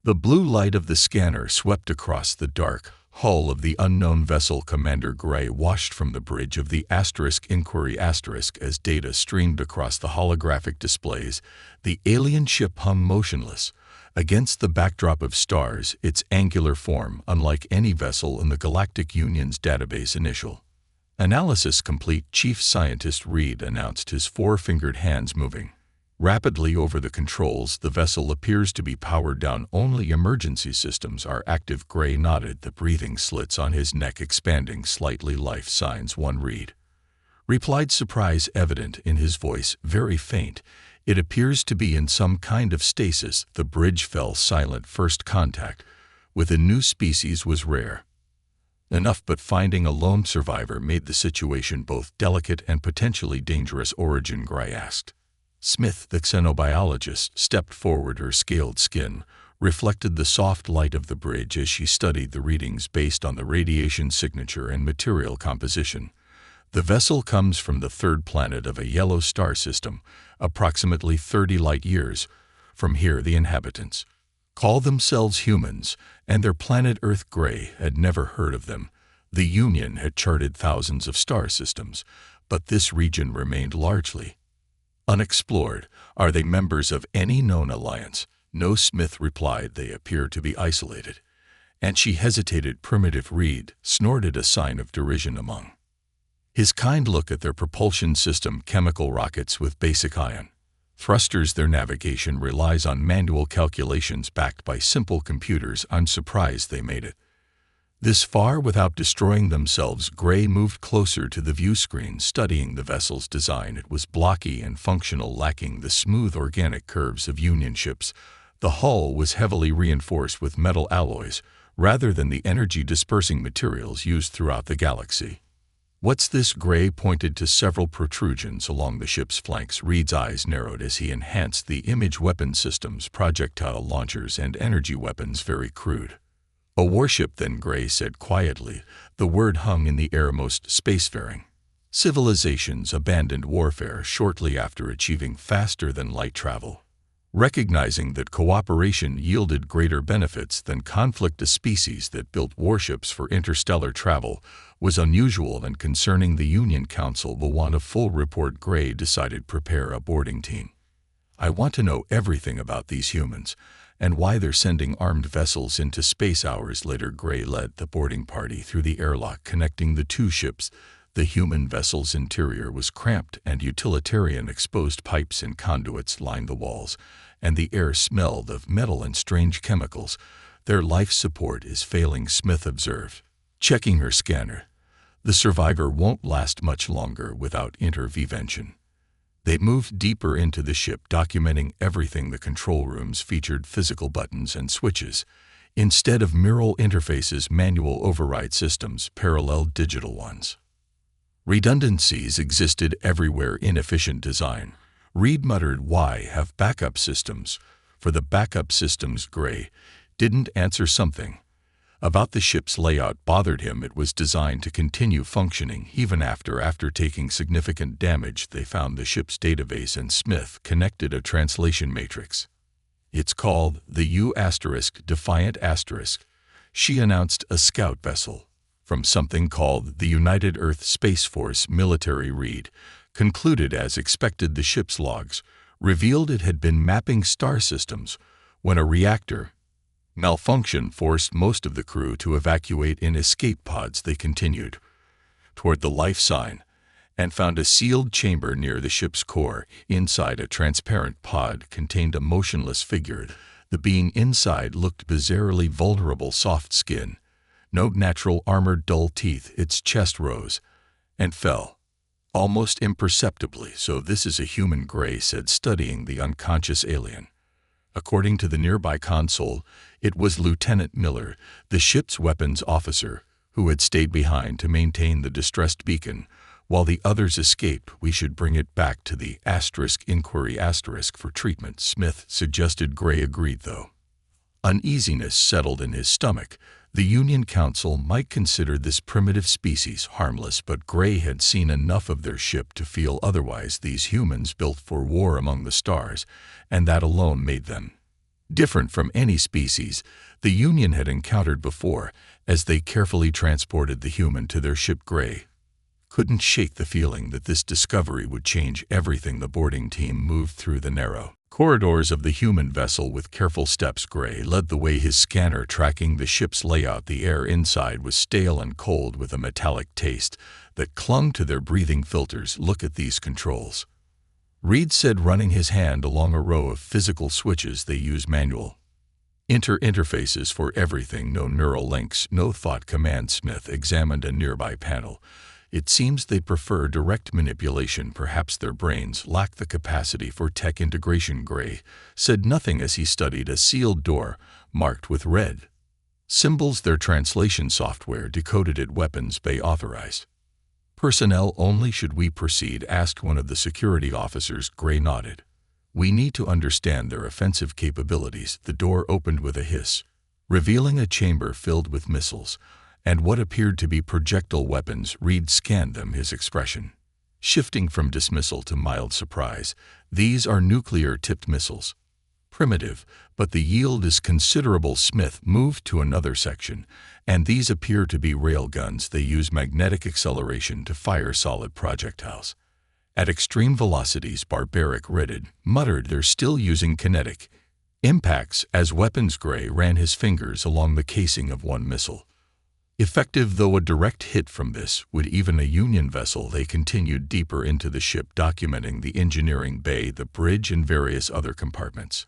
The blue light of the scanner swept across the dark hull of the unknown vessel. Commander Gray washed from the bridge of the *inquiry* as data streamed across the holographic displays. The alien ship hung motionless against the backdrop of stars, its angular form unlike any vessel in the Galactic Union's database. Initial analysis complete. Chief Scientist Reed announced, his four-fingered hands moving rapidly over the controls. The vessel appears to be powered down. Only emergency systems are active. Gray nodded, the breathing slits on his neck expanding slightly. Life signs 1. Reed replied, surprise evident in his voice, very faint. It appears to be in some kind of stasis. The bridge fell silent. First contact with a new species was rare enough, but finding a lone survivor made the situation both delicate and potentially dangerous. Origin? Gray asked. Smith, the xenobiologist, stepped forward. Her scaled skin reflected the soft light of the bridge as she studied the readings based on the radiation signature and material composition. The vessel comes from the third planet of a yellow star system, approximately 30 light-years from here. The inhabitants call themselves humans, and their planet Earth. Gray had never heard of them. The Union had charted thousands of star systems, but this region remained largely unexplored. Are they members of any known alliance? No, Smith replied. They appear to be isolated. And she hesitated. Primitive. Reed snorted, a sign of derision among his kind. Look at their propulsion system, chemical rockets with basic ion thrusters. Their navigation relies on manual calculations backed by simple computers. I'm surprised they made it this far without destroying themselves. Gray moved closer to the view screen, studying the vessel's design. It was blocky and functional, lacking the smooth organic curves of Union ships. The hull was heavily reinforced with metal alloys rather than the energy-dispersing materials used throughout the galaxy. What's this? Gray pointed to several protrusions along the ship's flanks. Reed's eyes narrowed as he enhanced the image weapon systems, projectile launchers and energy weapons. Very crude. A warship, then, Gray said quietly. The word hung in the air. Most spacefaring civilizations abandoned warfare shortly after achieving faster-than-light travel, recognizing that cooperation yielded greater benefits than conflict. A species that built warships for interstellar travel was unusual and concerning. The Union Council will want a full report. Gray decided. Prepare a boarding team. I want to know everything about these humans and why they're sending armed vessels into space. Hours later, Gray led the boarding party through the airlock connecting the two ships. The human vessel's interior was cramped and utilitarian. Exposed pipes and conduits lined the walls, and the air smelled of metal and strange chemicals. Their life support is failing, Smith observed, checking her scanner. The survivor won't last much longer without intervention. They moved deeper into the ship, documenting everything. The control rooms featured physical buttons and switches. Instead of mural interfaces, manual override systems, parallel digital ones. Redundancies existed everywhere. Inefficient design. Reed muttered, why have backup systems? For the backup systems. Gray didn't answer. Something about the ship's layout bothered him. It was designed to continue functioning even after taking significant damage. They found the ship's database and Smith connected a translation matrix. It's called the U*Defiant*. She announced, a scout vessel from something called the United Earth Space Force Military. Reed concluded as expected. The ship's logs revealed it had been mapping star systems when a reactor malfunction forced most of the crew to evacuate in escape pods. They continued toward the life sign and found a sealed chamber near the ship's core. Inside, a transparent pod contained a motionless figure. The being inside looked bizarrely vulnerable. Soft skin, no natural armor, dull teeth. Its chest rose and fell almost imperceptibly. So this is a human, Gray said, studying the unconscious alien. According to the nearby console, it was Lieutenant Miller, the ship's weapons officer, who had stayed behind to maintain the distressed beacon, while the others escaped. We should bring it back to the *inquiry* for treatment, Smith suggested. Gray agreed, though uneasiness settled in his stomach. The Union Council might consider this primitive species harmless, but Gray had seen enough of their ship to feel otherwise. These humans built for war among the stars, and that alone made them Different from any species the Union had encountered before, as they carefully transported the human to their ship, Gray couldn't shake the feeling that this discovery would change everything. The boarding team moved through the narrow corridors of the human vessel with careful steps. Gray led the way, his scanner tracking the ship's layout. The air inside was stale and cold, with a metallic taste that clung to their breathing filters. "Look at these controls," Reed said, running his hand along a row of physical switches. "They use manual interfaces for everything, no neural links, no thought command." Smith examined a nearby panel. "It seems they prefer direct manipulation. Perhaps their brains lack the capacity for tech integration." Gray said nothing as he studied a sealed door marked with red symbols. "Their translation software decoded it. Weapons bay authorized. Personnel only." "Should we proceed?" asked one of the security officers. Gray nodded. "We need to understand their offensive capabilities." The door opened with a hiss, revealing a chamber filled with missiles and what appeared to be projectile weapons. Reed scanned them, his expression shifting from dismissal to mild surprise. "These are nuclear-tipped missiles. Primitive, but the yield is considerable." Smith moved to another section. "And these appear to be railguns. They use magnetic acceleration to fire solid projectiles at extreme velocities." Barbaric muttered. "They're still using kinetic impacts as weapons." Gray ran his fingers along the casing of one missile. "Effective, though a direct hit from this would even a Union vessel." They continued deeper into the ship, documenting the engineering bay, the bridge, and various other compartments.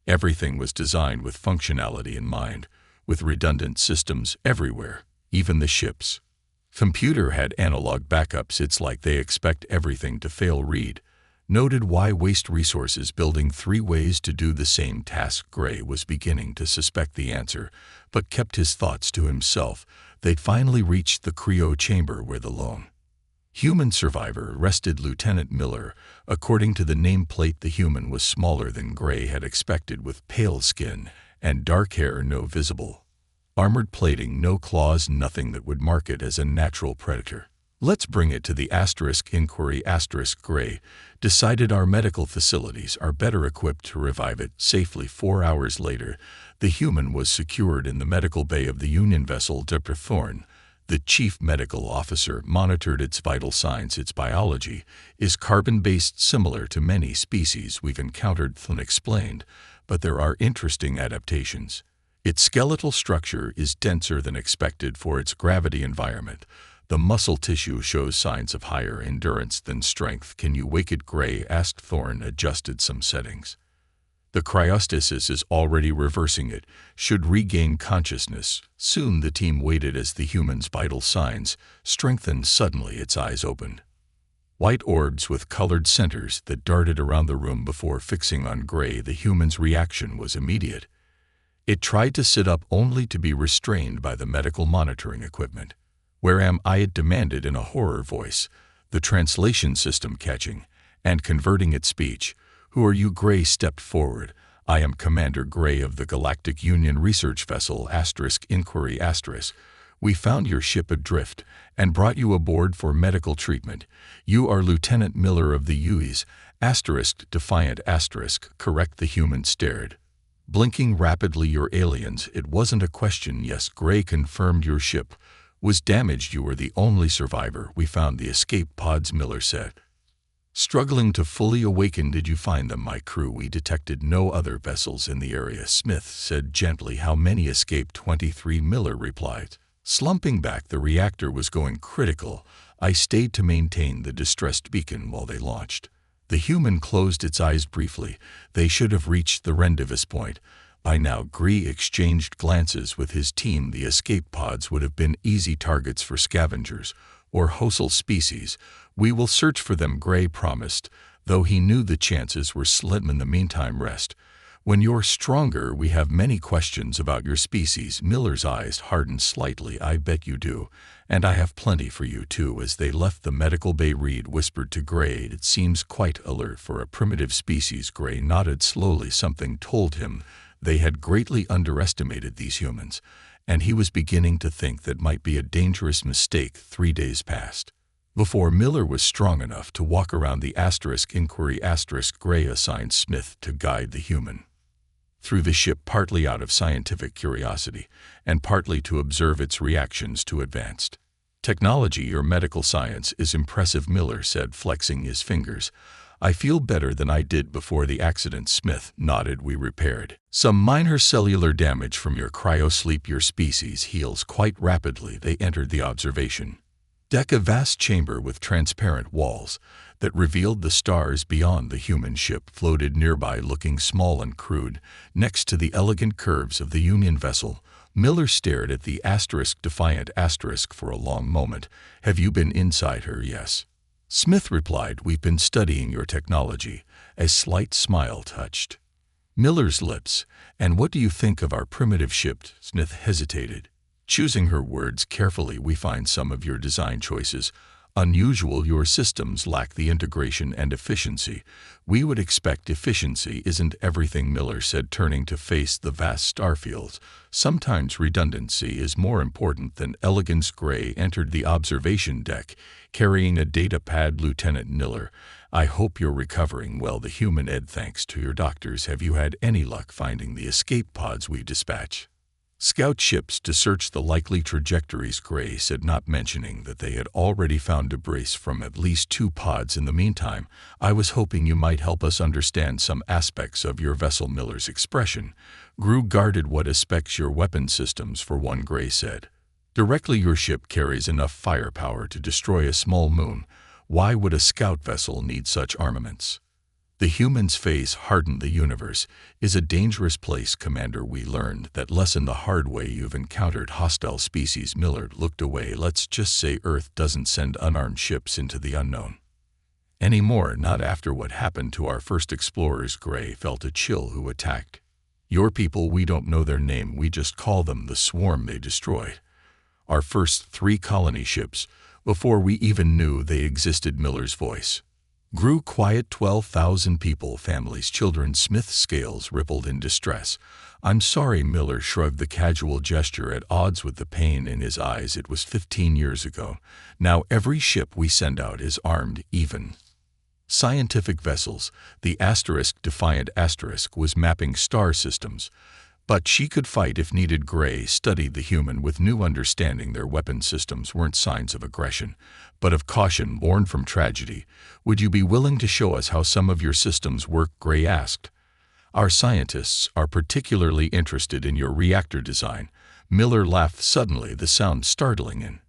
Everything was designed with functionality in mind, with redundant systems everywhere. Even the ship's computer had analog backups. "It's like they expect everything to fail." Reed noted. "Why waste resources building 3 ways to do the same task?" Gray was beginning to suspect the answer, but kept his thoughts to himself. They'd finally reached the cryo chamber where the lone human survivor rested, Lieutenant Miller. According to the nameplate, the human was smaller than Gray had expected, with pale skin and dark hair, no visible armored plating, no claws, nothing that would mark it as a natural predator. "Let's bring it to the inquiry. Gray decided our medical facilities are better equipped to revive it safely." 4 hours later, the human was secured in the medical bay of the Union vessel. Dr. Thorne, the chief medical officer, monitored its vital signs. "Its biology is carbon-based, similar to many species we've encountered," Thorne explained, "but there are interesting adaptations. Its skeletal structure is denser than expected for its gravity environment. The muscle tissue shows signs of higher endurance than strength." "Can you wake it?" Gray asked. Thorne adjusted some settings. "The cryostasis is already reversing it. Should regain consciousness soon." The team waited as the human's vital signs strengthened. Suddenly its eyes opened, white orbs with colored centers that darted around the room before fixing on Gray. The human's reaction was immediate. It tried to sit up, only to be restrained by the medical monitoring equipment. "Where am I?" it demanded in a horror voice, the translation system catching and converting its speech. "Who are you?" Gray stepped forward. "I am Commander Gray of the Galactic Union research vessel inquiry. We found your ship adrift and brought you aboard for medical treatment. You are Lieutenant Miller of the UE's defiant correct." The human stared, blinking rapidly. "Your aliens." It wasn't a question. "Yes," Gray confirmed. "Your ship was damaged. You were the only survivor. We found the escape pods," Miller said, struggling to fully awaken. "Did you find them?" "My crew. We detected no other vessels in the area," Smith said gently. "How many escaped?" 23, Miller replied, slumping back. "The reactor was going critical. I stayed to maintain the distressed beacon while they launched." The human closed its eyes briefly. "They should have reached the rendezvous point by now." Gray exchanged glances with his team. "The escape pods would have been easy targets for scavengers or hostile species. We will search for them," Gray promised, though he knew the chances were slim. "In the meantime, rest. When you're stronger, we have many questions about your species." Miller's eyes hardened slightly. "I bet you do. And I have plenty for you, too." As they left the medical bay, Reed whispered to Gray, "It seems quite alert for a primitive species." Gray nodded slowly. Something told him they had greatly underestimated these humans, and he was beginning to think that might be a dangerous mistake. 3 days passed before Miller was strong enough to walk around the inquiry. Gray assigned Smith to guide the human through the ship partly out of scientific curiosity and partly to observe its reactions to advanced technology or medical science is impressive, Miller said, flexing his fingers. I feel better than I did before the accident. Smith nodded. We repaired some minor cellular damage from your cryosleep. Your species heals quite rapidly. They entered the observation deck, a vast chamber with transparent walls that revealed the stars beyond. The human ship floated nearby, looking small and crude, next to the elegant curves of the Union vessel. Miller stared at the defiant for a long moment. Have you been inside her? Yes, Smith replied. We've been studying your technology. A slight smile touched Miller's lips. And what do you think of our primitive ship? Smith hesitated, choosing her words carefully. We find some of your design choices unusual. Your systems lack the integration and efficiency we would expect. Efficiency isn't everything, Miller said, turning to face the vast starfields. Sometimes redundancy is more important than elegance. Gray entered the observation deck, carrying a data pad. Lieutenant Miller, I hope you're recovering well. The human Ed, thanks to your doctors. Have you had any luck finding the escape pods we dispatch scout ships to search the likely trajectories? Gray said, not mentioning that they had already found debris from at least 2 pods in the meantime. I was hoping you might help us understand some aspects of your vessel. Miller's expression grew guarded. What aspects? Your weapon systems, for one, Gray said. Directly, your ship carries enough firepower to destroy a small moon. Why would a scout vessel need such armaments? The human's face hardened. The universe is a dangerous place, Commander. We learned that lesson the hard way. You've encountered hostile species. Miller looked away. Let's just say Earth doesn't send unarmed ships into the unknown anymore. Not after what happened to our first explorers. Gray felt a chill. Who attacked your people? We don't know their name. We just call them the swarm. They destroyed our first 3 colony ships before we even knew they existed. Miller's voice grew quiet. 12,000 people, families, children. Smith's scales rippled in distress. I'm sorry, Miller shrugged, the casual gesture at odds with the pain in his eyes. It was 15 years ago. Now every ship we send out is armed, even scientific vessels. The defiant was mapping star systems. But she could fight if needed. Gray studied the human with new understanding. Their weapon systems weren't signs of aggression, but of caution born from tragedy. Would you be willing to show us how some of your systems work? Gray asked. Our scientists are particularly interested in your reactor design. Miller laughed suddenly, the sound startling in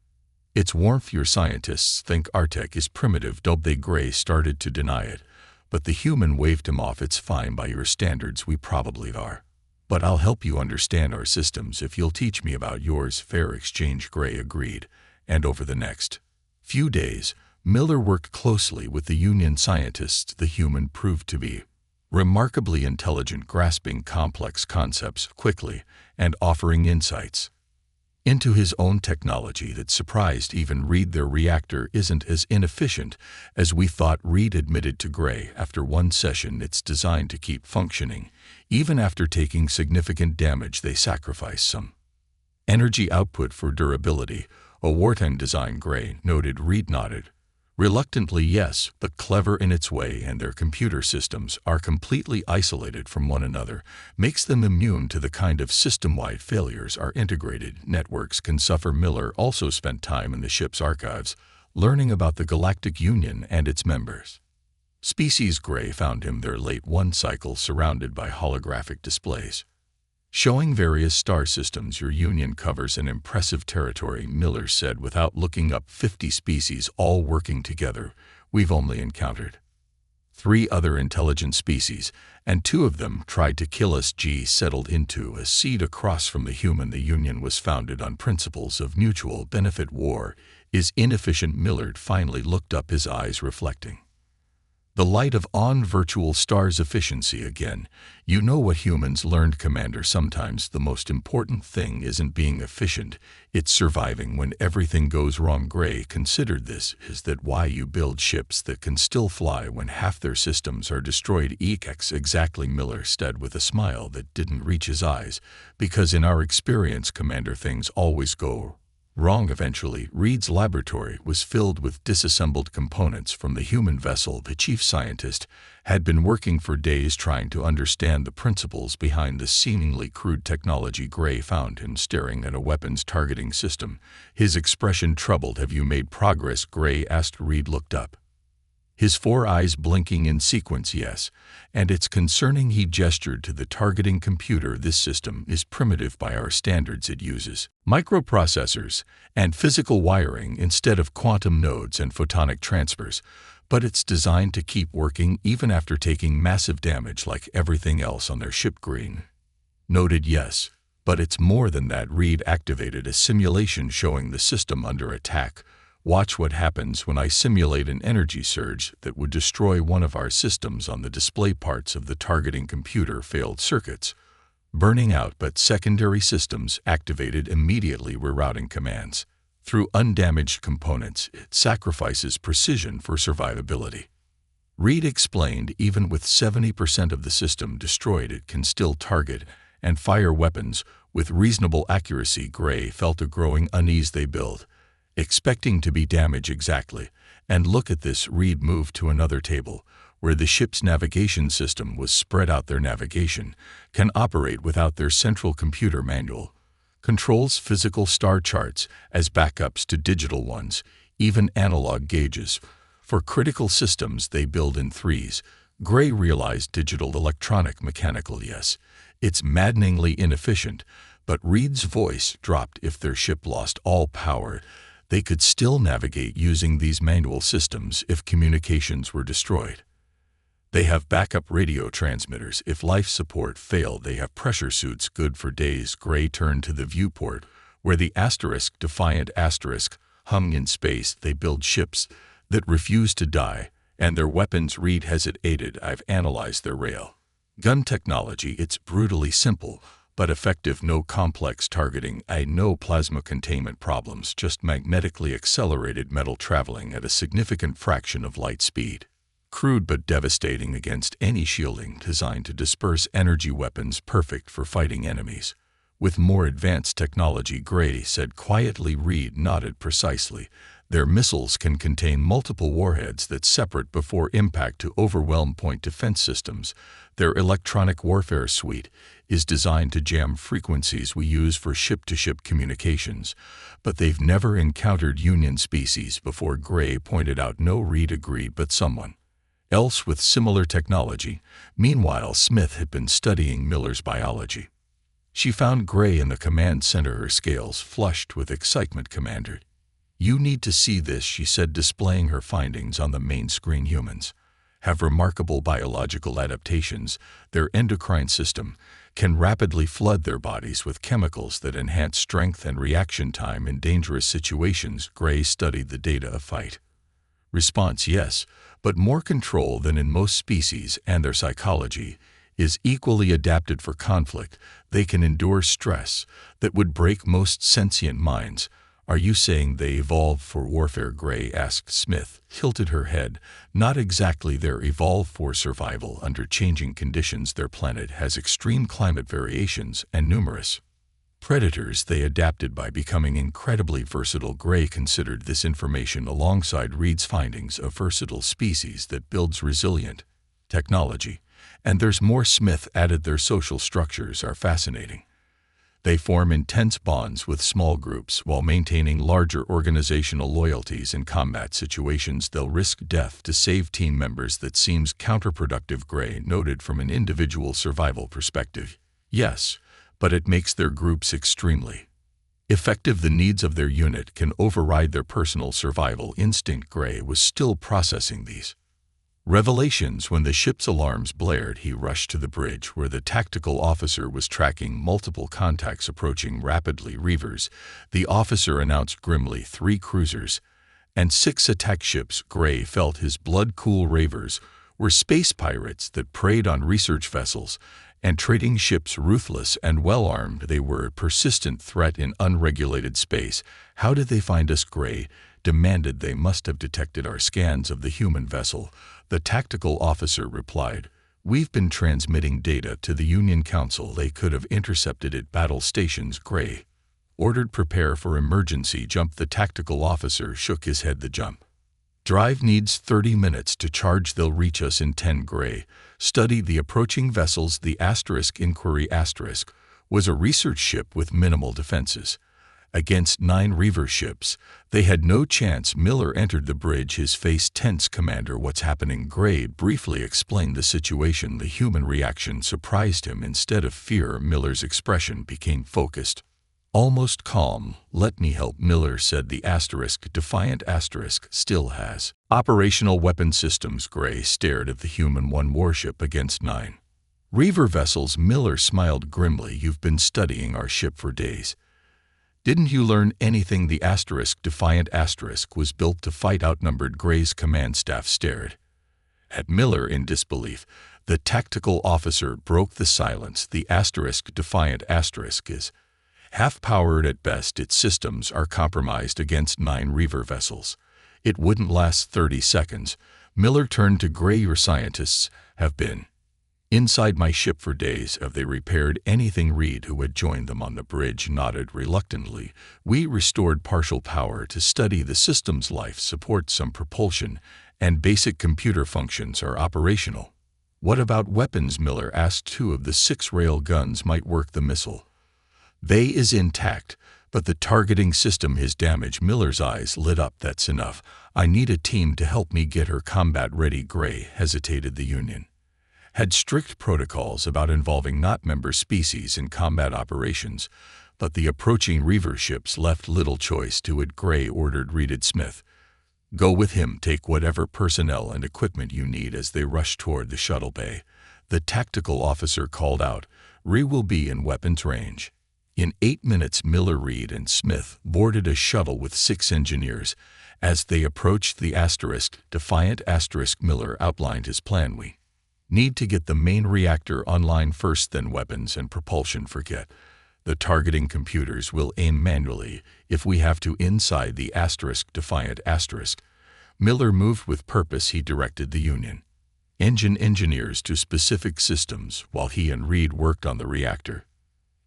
its warmth. Your scientists think our tech is primitive, don't they? Gray started to deny it, but the human waved him off. It's fine by your standards, we probably are. But I'll help you understand our systems if you'll teach me about yours. Fair exchange, Gray agreed. And over the next few days, Miller worked closely with the Union scientists. The human proved to be remarkably intelligent, grasping complex concepts quickly and offering insights into his own technology that surprised even Reed. Their reactor isn't as inefficient as we thought, Reed admitted to Gray. After one session, it's designed to keep functioning. Even after taking significant damage, they sacrifice some energy output for durability. A wartime design, Gray noted. Reed nodded. Reluctantly, yes, but clever in its way, and their computer systems are completely isolated from one another, makes them immune to the kind of system-wide failures our integrated networks can suffer. Miller also spent time in the ship's archives, learning about the Galactic Union and its members. Species. Gray found him their late one cycle surrounded by holographic displays showing various star systems. Your Union covers an impressive territory, Miller said without looking up. 50 species all working together. We've only encountered 3 other intelligent species, and 2 of them tried to kill us. G settled into a seat across from the human. The Union was founded on principles of mutual benefit. War is inefficient. Millard finally looked up, his eyes reflecting the light of on virtual stars. Efficiency again. You know what humans learned, Commander. Sometimes the most important thing isn't being efficient, it's surviving when everything goes wrong. Gray considered this. Is that why you build ships that can still fly when half their systems are destroyed? Exactly, Miller said with a smile that didn't reach his eyes. Because in our experience, Commander, things always go Wrong eventually. Reed's laboratory was filled with disassembled components from the human vessel. The chief scientist had been working for days trying to understand the principles behind the seemingly crude technology. Gray found him staring at a weapons targeting system, his expression troubled. "Have you made progress?" Gray asked. Reed looked up, his 4 eyes blinking in sequence. "Yes, and it's concerning." He gestured to the targeting computer. "This system is primitive by our standards. It uses microprocessors and physical wiring instead of quantum nodes and photonic transfers, but it's designed to keep working even after taking massive damage like everything else on their ship." Green noted. "Yes, but it's more than that." Reed activated a simulation showing the system under attack. "Watch what happens when I simulate an energy surge that would destroy one of our systems." On the display, parts of the targeting computer failed, circuits burning out, but secondary systems activated immediately. "Rerouting commands through undamaged components. It sacrifices precision for survivability." Reed explained. "Even with 70% of the system destroyed, it can still target and fire weapons with reasonable accuracy." Gray felt a growing unease. "They build expecting to be damaged." "Exactly. And look at this." Reed moved to another table, where the ship's navigation system was spread out. "Their navigation can operate without their central computer manual. Controls physical star charts as backups to digital ones, even analog gauges. For critical systems they build in threes." Gray realized. "Digital, electronic, mechanical. Yes, it's maddeningly inefficient." But Reed's voice dropped. "If their ship lost all power, they could still navigate using these manual systems. If communications were destroyed, they have backup radio transmitters. If life support failed, they have pressure suits good for days." Gray turned to the viewport, where the Defiant hung in space. "They build ships that refuse to die, and their weapons." Reed hesitated. "I've analyzed their rail gun technology. It's brutally simple, but effective. No complex targeting. No plasma containment problems, just magnetically accelerated metal traveling at a significant fraction of light speed. Crude but devastating against any shielding. Designed to disperse energy weapons. Perfect for fighting enemies with more advanced technology." Gray said quietly. Reed nodded. "Precisely. Their missiles can contain multiple warheads that separate before impact to overwhelm point defense systems. Their electronic warfare suite is designed to jam frequencies we use for ship-to-ship communications. But they've never encountered Union species before." Gray pointed out. "No." Reed agreed. "But someone else with similar technology." Meanwhile, Smith had been studying Miller's biology. She found Gray in the command center, her scales flushed with excitement. "Commander, you need to see this," she said, displaying her findings on the main screen. "Humans have remarkable biological adaptations. Their endocrine system can rapidly flood their bodies with chemicals that enhance strength and reaction time in dangerous situations." Gray studied the data of fight response. "Yes, but more control than in most species, and their psychology is equally adapted for conflict. They can endure stress that would break most sentient minds." "Are you saying they evolved for warfare?" Gray asked. Smith tilted her head. "Not exactly. They're evolved for survival under changing conditions. Their planet has extreme climate variations and numerous predators. They adapted by becoming incredibly versatile." Gray considered this information alongside Reed's findings. "A versatile species that builds resilient technology. And there's more." Smith added. "Their social structures are fascinating. They form intense bonds with small groups while maintaining larger organizational loyalties. In combat situations, they'll risk death to save team members. That seems counterproductive." Gray noted. "From an individual survival perspective, yes, but it makes their groups extremely effective. The needs of their unit can override their personal survival instinct." Gray was still processing these revelations when the ship's alarms blared. He rushed to the bridge, where the tactical officer was tracking multiple contacts approaching rapidly. "Reavers," the officer announced grimly. 3 cruisers and 6 attack ships. Gray felt his blood cool. Reavers were space pirates that preyed on research vessels and trading ships. Ruthless and well-armed, they were a persistent threat in unregulated space. "How did they find us?" Gray demanded. "They must have detected our scans of the human vessel," the tactical officer replied. "We've been transmitting data to the Union Council. They could have intercepted it." "Battle stations," Gray Ordered prepare for emergency jump. The tactical officer shook his head. The jump drive needs 30 minutes to charge. They'll reach us in 10 gray. Study the approaching vessels. The Inquiry was a research ship with minimal defenses. Against 9 Reaver ships, they had no chance. Miller entered the bridge, his face tense. Commander, what's happening? Gray briefly explained the situation. The human reaction surprised him. Instead of fear, Miller's expression became focused, almost calm. Let me help, Miller said. The Defiant still has operational weapon systems. Gray stared at the human. 1 warship against 9 Reaver vessels. Miller smiled grimly. You've been studying our ship for days. Didn't you learn anything? The Defiant was built to fight outnumbered. Gray's command staff stared at Miller in disbelief. The tactical officer broke the silence. The Defiant is half-powered at best. Its systems are compromised against 9 Reaver vessels. It wouldn't last 30 seconds. Miller turned to Gray. Your scientists have been inside my ship for days. Have they repaired anything? Reed, who had joined them on the bridge, nodded reluctantly. We restored partial power to study the system's life support. Some propulsion and basic computer functions are operational. What about weapons? Miller asked. 2 of the 6 rail guns might work. The missile bay is intact, but the targeting system is damaged. Miller's eyes lit up. That's enough. I need a team to help me get her combat ready. Gray hesitated. The Union had strict protocols about involving not member species in combat operations, but the approaching Reaver ships left little choice to it. Gray ordered Reed Smith, go with him. Take whatever personnel and equipment you need. As they rushed toward the shuttle bay, the tactical officer called out, Reed will be in weapons range in 8 minutes. Miller, Reed, and Smith boarded a shuttle with 6 engineers. As they approached the Defiant Miller outlined his plan. We need to get the main reactor online first, then weapons and propulsion. Forget the targeting computers. Will aim manually if we have to. Inside the Defiant Miller moved with purpose. He directed the Union engine engineers to specific systems while he and Reed worked on the reactor.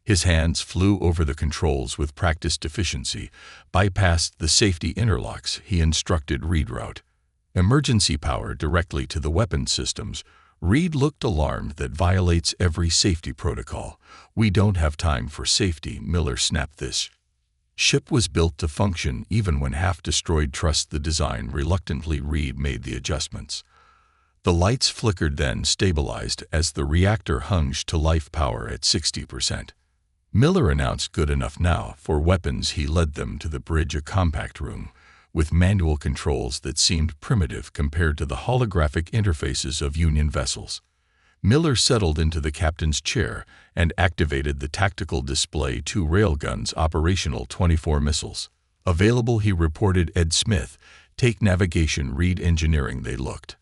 His hands flew over the controls with practiced efficiency. Bypassed the safety interlocks. He instructed Reed, route emergency power directly to the weapon systems. Reed looked alarmed. That violates every safety protocol. We don't have time for safety, Miller snapped. This ship was built to function even when half destroyed. Trust the design. Reluctantly, Reed made the adjustments. The lights flickered, then stabilized as the reactor hunged to life. Power at 60%. Miller announced, good enough now. For weapons, he led them to the bridge, a compact room with manual controls that seemed primitive compared to the holographic interfaces of Union vessels. Miller settled into the captain's chair and activated the tactical display. 2 railguns operational, 24 missiles available. He reported Ed Smith, take navigation. Reed engineering. They looked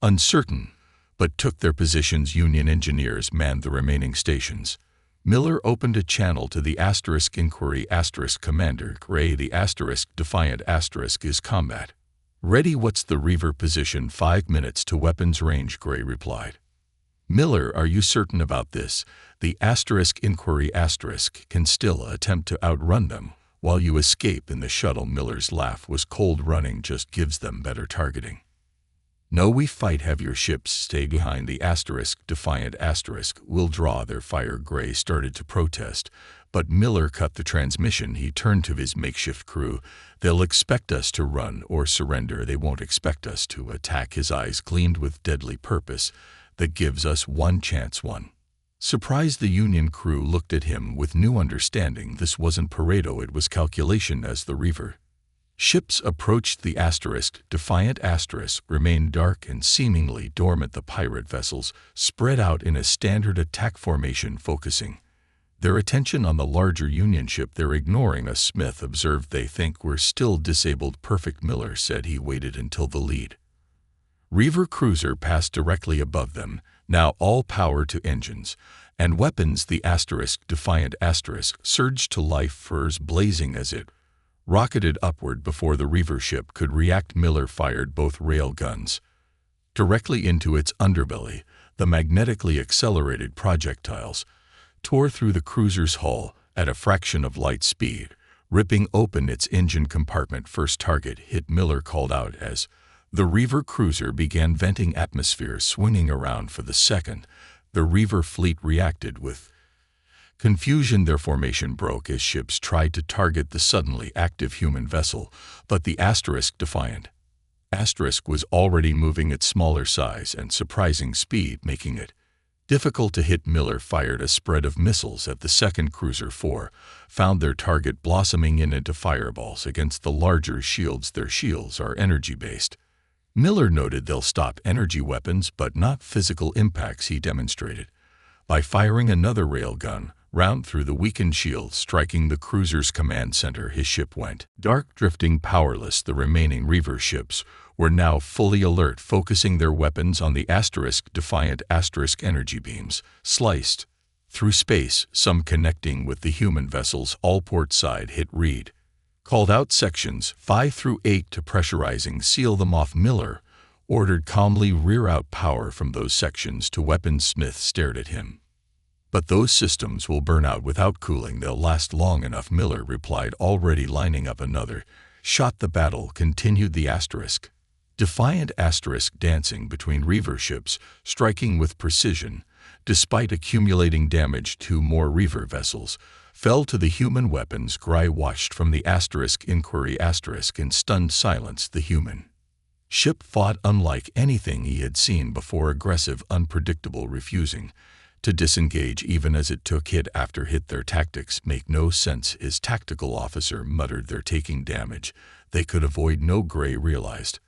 uncertain, but took their positions. Union engineers manned the remaining stations. Miller opened a channel to the Inquiry Commander. Gray, the Defiant is combat ready. What's the Reaver position? 5 minutes to weapons range, Gray replied. Miller, are you certain about this? The Inquiry can still attempt to outrun them while you escape in the shuttle. Miller's laugh was cold. Running just gives them better targeting. No, we fight. Have your ships stay behind. The Defiant will draw their fire. Gray started to protest, but Miller cut the transmission. He turned to his makeshift crew. They'll expect us to run or surrender. They won't expect us to attack. His eyes gleamed with deadly purpose. That gives us one chance. One. Surprised, the Union crew looked at him with new understanding. This wasn't Pareto, it was calculation. As the Reaver ships approached, the Defiant remained dark and seemingly dormant. The pirate vessels spread out in a standard attack formation, focusing their attention on the larger Union ship. They're ignoring us, Smith observed. They think we're still disabled. Perfect, Miller said. He waited until the lead Reaver cruiser passed directly above them. Now all power to engines and weapons. The Defiant surged to life, furs blazing as it rocketed upward before the Reaver ship could react. Miller fired both rail guns directly into its underbelly. The magnetically accelerated projectiles tore through the cruiser's hull At a fraction of light speed, ripping open its engine compartment, first target hit, Miller called out as the Reaver cruiser began venting atmosphere, swinging around for the second. The Reaver fleet reacted with confusion. Their formation broke as ships tried to target the suddenly active human vessel, but the Defiant was already moving at smaller size and surprising speed, making it difficult to hit. Miller fired a spread of missiles at the second cruiser. Four found their target blossoming into fireballs against the larger shields. Their shields are energy-based. Miller noted they'll stop energy weapons but not physical impacts. He demonstrated by firing another railgun round through the weakened shield, striking the cruiser's command center. His ship went dark, drifting powerless. The remaining Reaver ships were now fully alert, focusing their weapons on the Defiant. Energy beams sliced through space, some connecting with the human vessels. All port side hit. Reed called out sections 5 through 8 to pressurizing, seal them off. Miller ordered calmly, rear out power from those sections to weapons. Smith stared at him. But those systems will burn out without cooling. They'll last long enough, Miller replied, already lining up another shot. The battle continued. The Defiant dancing between Reaver ships, striking with precision. Despite accumulating damage, 2 more Reaver vessels fell to the human weapons. Gray watched from the Inquiry in stunned silence. The human ship fought unlike anything he had seen before, aggressive, unpredictable, refusing to disengage even as it took hit after hit. Their tactics make no sense, his tactical officer muttered. They're taking damage they could avoid. No, Gray realized.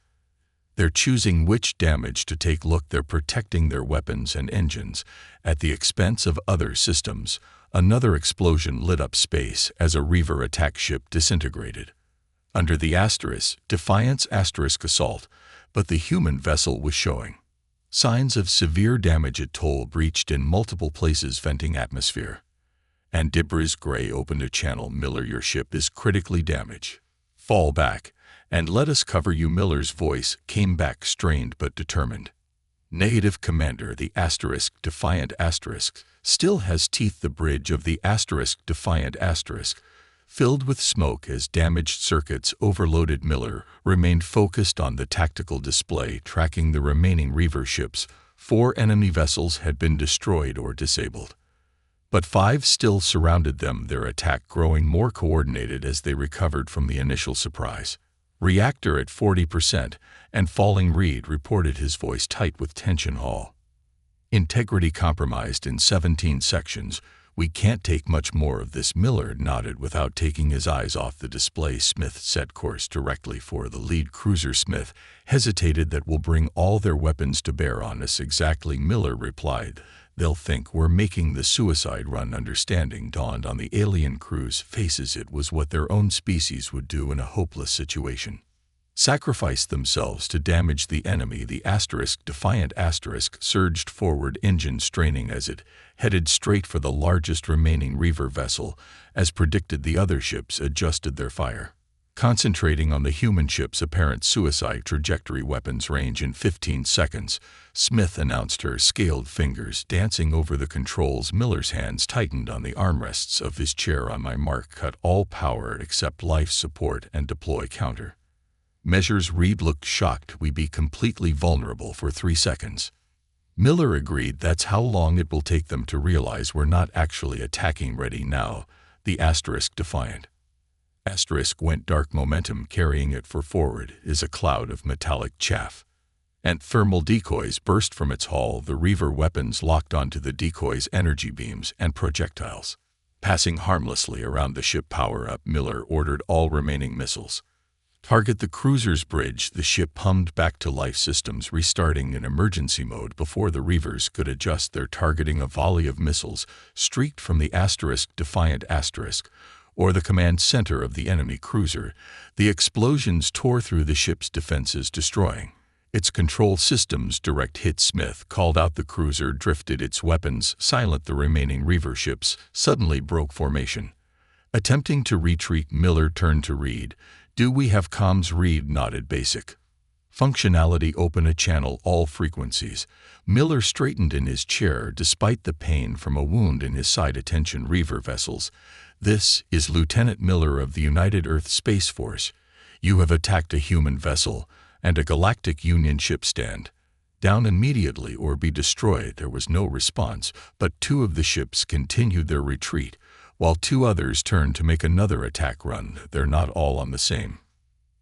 They're choosing which damage to take. Look, they're protecting their weapons and engines at the expense of other systems. Another explosion lit up space as a Reaver attack ship disintegrated under the Defiant's assault, but the human vessel was showing signs of severe damage. A toll breached in multiple places, venting atmosphere and debris. Gray opened a channel. Miller, your ship is critically damaged. Fall back and let us cover you. Miller's voice came back, strained but determined. Negative, Commander. The Defiant still has teeth. The bridge of the Defiant filled with smoke as damaged circuits overloaded. Miller remained focused on the tactical display, tracking the remaining Reaver ships. 4 enemy vessels had been destroyed or disabled, but 5 still surrounded them, their attack growing more coordinated as they recovered from the initial surprise. Reactor at 40% and falling, Reed reported, his voice tight with tension. All integrity compromised in 17 sections. We can't take much more of this. Miller nodded without taking his eyes off the display. Smith set course directly for the lead cruiser. Smith hesitated. That will bring all their weapons to bear on us. Exactly, Miller replied. They'll think we're making the suicide run. Understanding dawned on the alien crew's faces. It was what their own species would do in a hopeless situation. Sacrifice themselves to damage the enemy. The Defiant surged forward, engine straining as it headed straight for the largest remaining Reaver vessel. As predicted, the other ships adjusted their fire, concentrating on the human ship's apparent suicide trajectory. Weapons range in 15 seconds. Smith announced, her scaled fingers dancing over the controls. Miller's hands tightened on the armrests of his chair. On my mark, cut all power except life support and deploy counter measures. Reed looked shocked. We be completely vulnerable for 3 seconds. Miller agreed. That's how long it will take them to realize we're not actually attacking. Ready now. The Defiant went dark. Momentum carrying it forward is a cloud of metallic chaff, and thermal decoys burst from its hull. The Reaver weapons locked onto the decoys' energy beams and projectiles, passing harmlessly around the ship. Power up, Miller ordered. All remaining missiles target the cruiser's bridge. The ship hummed back to life, systems restarting in emergency mode before the Reavers could adjust their targeting. A volley of missiles streaked from the Defiant or the command center of the enemy cruiser. The explosions tore through the ship's defenses, destroying its control systems. Direct hit, Smith called out. The cruiser drifted, its weapons silent. The remaining Reaver ships suddenly broke formation, attempting to retreat. Miller turned to Reed. Do we have comms? Reed nodded. Basic Functionality open a channel all frequencies. Miller straightened in his chair despite the pain from a wound in his side. Attention Reaver vessels. This is Lieutenant Miller of the United Earth Space Force. You have attacked a human vessel and a Galactic Union ship. Stand down immediately or be destroyed. There was no response, but two of the ships continued their retreat, while two others turned to make another attack run. They're not all on the same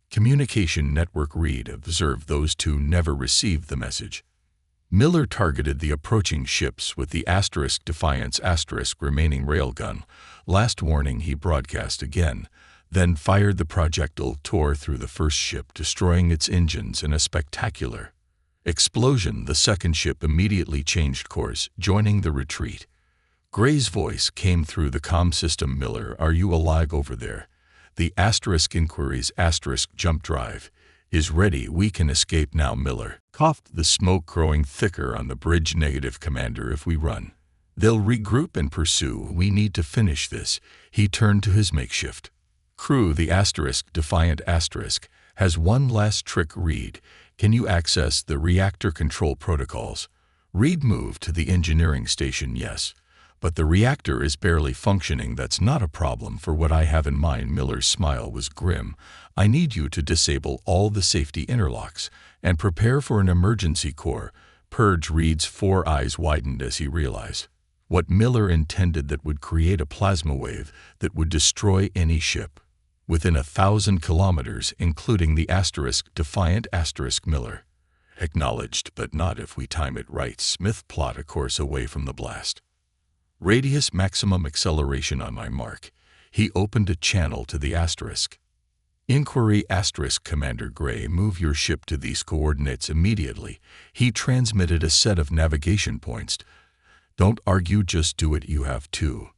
communication network. Read, observe those two never received the message. Miller targeted the approaching ships with the Defiance remaining railgun. Last warning, he broadcast again, then fired. The projectile tore through the first ship, destroying its engines in a spectacular explosion. The second ship immediately changed course, joining the retreat. Gray's voice came through the comm system. Miller, are you alive over there? The inquiries jump drive is ready. We can escape now. Miller coughed, the smoke growing thicker on the bridge. Negative, Commander. If we run, they'll regroup and pursue. We need to finish this. He turned to his makeshift crew. The Defiant has one last trick. Reed, can you access the reactor control protocols? Reed moved to the engineering station. Yes, but the reactor is barely functioning. That's not a problem for what I have in mind. Miller's smile was grim. I need you to disable all the safety interlocks and prepare for an emergency core purge. Reed's 4 eyes widened as he realized what Miller intended, that would create a plasma wave that would destroy any ship within 1,000 kilometers, including the Defiant. Miller acknowledged, but not if we time it right. Smith, plot a course away from the blast. Radius maximum acceleration. On my mark. He opened a channel to the Inquiry. Commander Gray, move your ship to these coordinates immediately. He transmitted a set of navigation points. Don't argue, just do it. You have 2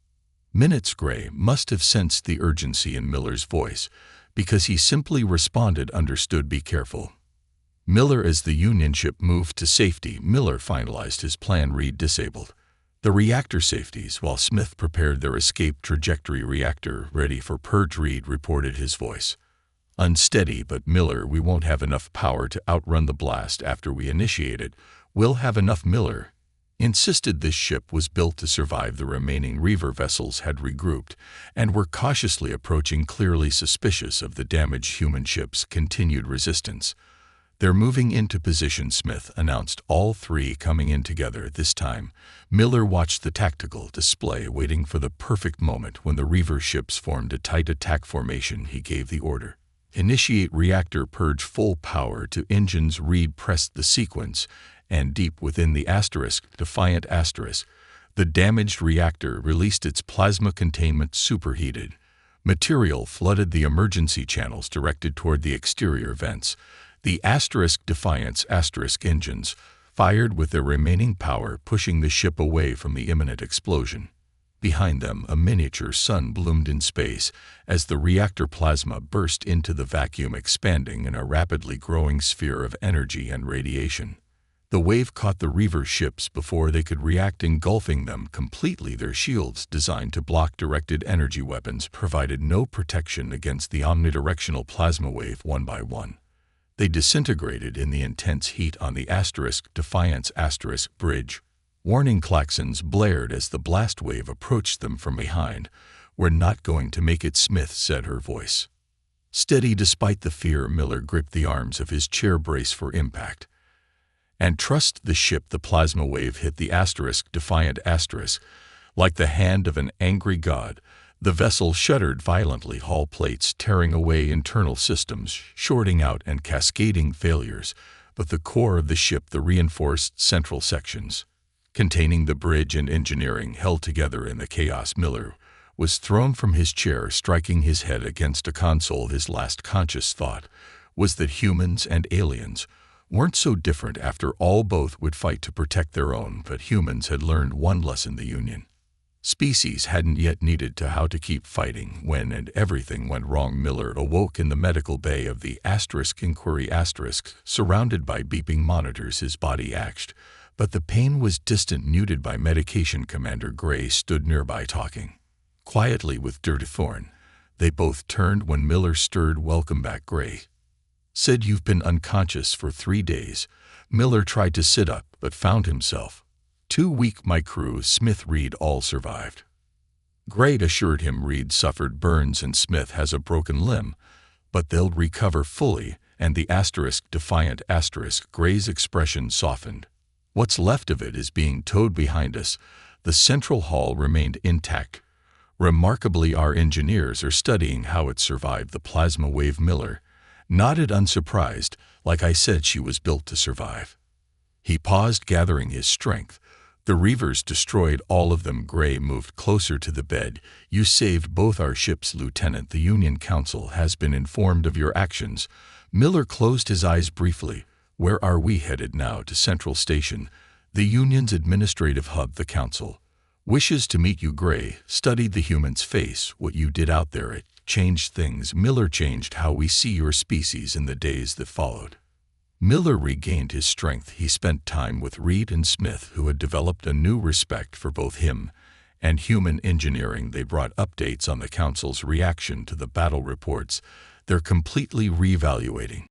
minutes. Gray must have sensed the urgency in Miller's voice, because he simply responded, understood. Be careful. Miller, as the Union ship moved to safety, Miller finalized his plan. Reed disabled the reactor safeties while Smith prepared their escape trajectory. Reactor ready for purge. Reed reported, his voice unsteady. But Miller, we won't have enough power to outrun the blast after we initiate it. We'll have enough. Miller insisted this ship was built to survive. The remaining Reaver vessels had regrouped and were cautiously approaching, clearly suspicious of the damaged human ship's continued resistance. They're moving into position, Smith announced, all 3 coming in together this time. Miller watched the tactical display, waiting for the perfect moment. When the Reaver ships formed a tight attack formation, he gave the order. Initiate reactor purge, full power to engines. Reed pressed the sequence, and deep within the Defiant the damaged reactor released its plasma containment. Superheated material flooded the emergency channels directed toward the exterior vents. The Defiance engines fired with their remaining power, pushing the ship away from the imminent explosion. Behind them, a miniature sun bloomed in space as the reactor plasma burst into the vacuum, expanding in a rapidly growing sphere of energy and radiation. The wave caught the Reaver ships before they could react, engulfing them completely. Their shields, designed to block directed energy weapons, provided no protection against the omnidirectional plasma wave. One by one, they disintegrated in the intense heat on the Defiance bridge. Warning klaxons blared as the blast wave approached them from behind. We're not going to make it, Smith said, her voice steady despite the fear. Miller gripped the arms of his chair, brace for impact, and trust the ship. The plasma wave hit the Defiant like the hand of an angry god. The vessel shuddered violently, hull plates tearing away, internal systems shorting out and cascading failures. But the core of the ship, the reinforced central sections containing the bridge and engineering, held together in the chaos. Miller was thrown from his chair, striking his head against a console. His last conscious thought was that humans and aliens weren't so different after all. Both would fight to protect their own, but humans had learned one lesson: the Union species hadn't yet needed to how to keep fighting when and everything went wrong. Miller awoke in the medical bay of the Inquiry surrounded by beeping monitors. His body ached, but the pain was distant, muted by medication. Commander Gray stood nearby, talking quietly with Dirty Thorn. They both turned when Miller stirred. Welcome back, Gray Said you've been unconscious for 3 days. Miller tried to sit up, but found himself too weak. My crew, Smith, Reed, all survived. Gray assured him Reed suffered burns and Smith has a broken limb, but they'll recover fully, and the defiant Gray's expression softened. What's left of it is being towed behind us. The central hall remained intact. Remarkably, our engineers are studying how it survived the plasma wave. Miller nodded unsurprised. Like I said, she was built to survive. He paused, gathering his strength. The Reavers destroyed all of them. Gray moved closer to the bed. You saved both our ships, Lieutenant. The Union Council has been informed of your actions. Miller closed his eyes briefly. Where are we headed now? To Central Station, the Union's administrative hub. The Council wishes to meet you. Gray studied the human's face. What you did out there, it changed things. Miller changed how we see your species. In the days that followed, Miller regained his strength. He spent time with Reed and Smith, who had developed a new respect for both him and human engineering. They brought updates on the Council's reaction to the battle reports. They're completely reevaluating